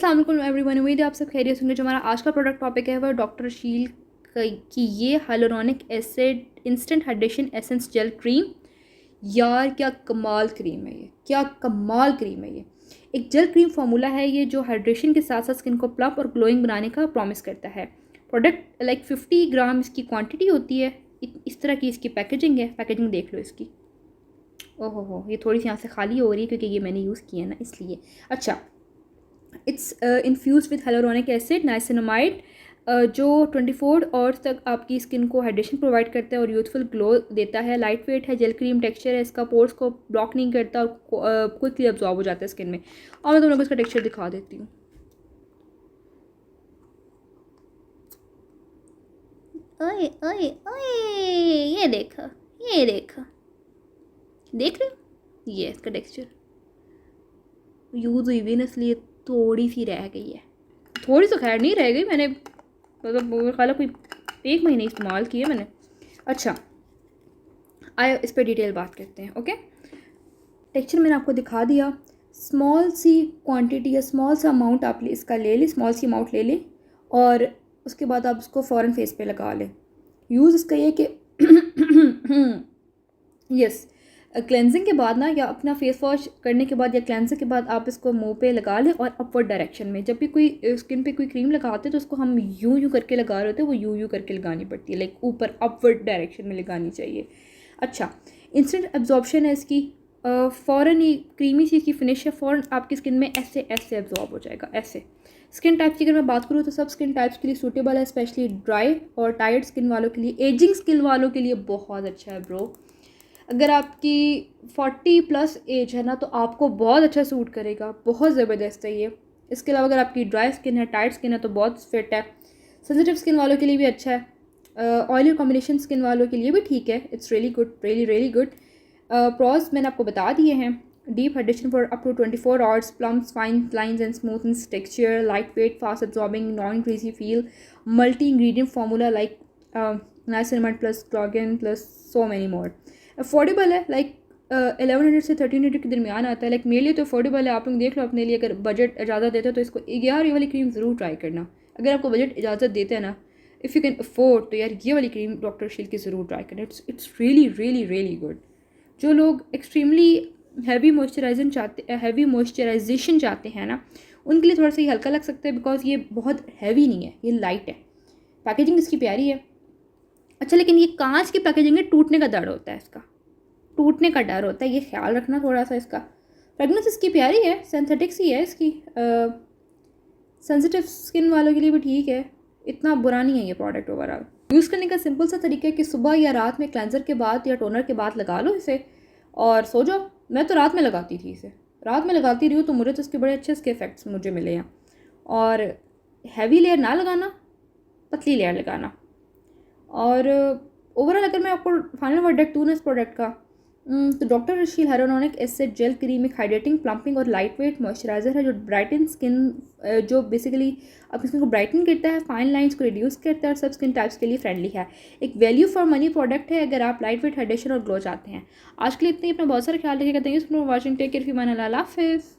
अस्सलाम वालेकुम एवरीवन, उम्मीद है आप सब खैरियत होंगे। जो हमारा आज का प्रोडक्ट टॉपिक है वह डॉक्टर शील की ये hyaluronic acid instant hydration essence gel cream. यार क्या कमाल क्रीम है ये, क्या कमाल क्रीम है ये। एक जेल क्रीम फार्मूला है ये जो हाइड्रेशन के साथ साथ स्किन को प्लम्प और ग्लोइंग बनाने का प्रॉमिस करता है। प्रोडक्ट लाइक 50 ग्राम इसकी क्वांटिटी होती है। इस तरह की इसकी पैकेजिंग है। पैकेजिंग देख लो इसकी। ओहो हो, ये थोड़ी सी यहाँ से खाली हो रही है क्योंकि ये मैंने यूज़ किया है ना, इसलिए। अच्छा, it's infuse with hyaluronic acid niacinamide जो 24 आवर्स तक आपकी स्किन को हाइड्रेशन प्रोवाइड करता है और यूथफुल ग्लो देता है। लाइट वेट है, जेल क्रीम टेक्सचर है इसका, पोर्स को ब्लॉक नहीं करता और क्विकली अब्जॉर्ब हो जाता है स्किन में। और मैं तुम लोगों को इसका टेक्सचर दिखा देती हूँ। ओए ओए ओए, ये देखो, ये देखो, देख रहे हो, ये इसका टेक्सचर यूज़ हुई भी ना, इसलिए थोड़ी सी रह गई है। थोड़ी तो खैर नहीं रह गई, मैंने मतलब ख्याल कोई 1 महीने इस्तेमाल किया मैंने। अच्छा, आए इस पर डिटेल बात करते हैं। ओके, टेक्सचर मैंने आपको दिखा दिया। स्मॉल सी क्वांटिटी या स्मॉल सा अमाउंट आप इसका ले लें, स्मॉल सी अमाउंट ले लें और उसके बाद आप उसको फ़ौरन फेस पे लगा लें। यूज़ इसका ये कि यस, क्लेंजिंग के बाद ना, या अपना फेस वॉश करने के बाद या क्लेंजिंग के बाद आप इसको मुंह पे लगा लें और अपवर्ड डायरेक्शन में। जब भी कोई स्किन पे कोई क्रीम लगाते हैं तो उसको हम यूं करके लगा रहे होते हैं, वो यूं करके लगानी पड़ती है, लाइक ऊपर अपवर्ड डायरेक्शन में लगानी चाहिए। अच्छा, इंस्टेंट एब्जॉर्प्शन है इसकी, फ़ौरन ही क्रीमी सी इसकी फिनिश है, फ़ौरन आपकी स्किन में ऐसे ऐसे एब्जॉर्ब हो जाएगा ऐसे। स्किन टाइप की अगर मैं बात करूँ तो सब स्किन टाइप्स के लिए सूटेबल है, स्पेशली ड्राई और टायर्ड स्किन वालों के लिए, एजिंग स्किन वालों के लिए बहुत अच्छा है ब्रो। अगर आपकी 40+ एज है ना तो आपको बहुत अच्छा सूट करेगा, बहुत ज़बरदस्त है ये। इसके अलावा अगर आपकी ड्राई स्किन है, टाइट स्किन है तो बहुत फिट है। सेंसिटिव स्किन वालों के लिए भी अच्छा है, ऑयली कॉम्बिनेशन स्किन वालों के लिए भी ठीक है। It's really good, really really good. Pros मैंने आपको बता दिए हैं। Deep hydration for up to 24 hours, plumps, fine lines and smoothness texture, light weight, fast absorbing, non greasy feel, multi ingredient formula like niacinamide plus collagen plus so many more. Affordable है, like 1100 से 1300 के दरमियान आता है। Like मेरे लिए तो affordable है। आप लोग देख लो अपने लिए, अगर बजट इजाज़त देते हो तो इसको यार ये वाली क्रीम ज़रूर ट्राई करना। अगर आपको बजट इजाज़त देते हैं ना, इफ़ यू कैन अफोर्ड, तो यार ये वाली क्रीम डॉक्टर शील की ज़रूर ट्राई करना। It's really really really good. जो लोग एक्सट्रीमली हैवी मॉइस्चराइजेशन चाहते हैं ना, उनके लिए थोड़ा सा ये हल्का लग सकता है, बिकॉज ये बहुत हैवी नहीं है, ये लाइट है। पैकेजिंग इसकी प्यारी है। अच्छा, लेकिन ये कांच की पैकेजिंग में टूटने का डर होता है, इसका टूटने का डर होता है, ये ख्याल रखना थोड़ा सा इसका। फ्रेगनेंस इसकी प्यारी है, सिंथेटिक सी है इसकी। सेंसिटिव स्किन वालों के लिए भी ठीक है, इतना बुरा नहीं है ये प्रोडक्ट ओवरऑल। यूज़ करने का सिंपल सा तरीका है कि सुबह या रात में क्लेंजर के बाद या टोनर के बाद लगा लो इसे और सो जाओ। मैं तो रात में लगाती थी इसे, रात में लगाती रही हूँ तो मुझे तो इसके बड़े अच्छे इसके इफ़ेक्ट्स मुझे मिले हैं। और हैवी लेयर ना लगाना, पतली लेयर लगाना। और ओवरऑल अगर मैं आपको फाइनल वर्डिक्ट दूँ ना इस प्रोडक्ट का, तो डॉक्टर शील हाइलुरोनिक एसिड जेल क्रीम एक हाइड्रेटिंग, प्लम्पिंग और लाइट वेट मॉइस्चराइजर है जो ब्राइटन स्किन, जो बेसिकली अपनी स्किन को ब्राइटन करता है, फाइन लाइंस को रिड्यूस करता है और सब स्किन टाइप्स के लिए फ्रेंडली है। एक वैल्यू फॉर मनी प्रोडक्ट है अगर आप लाइट वेट, हाइड्रेशन और ग्लो चाहते हैं। आज के लिए इतने, अपना बहुत सारा ख्याल रखिएगा। Thank you for watching, take care, फी मान, अल्लाह हाफिज़।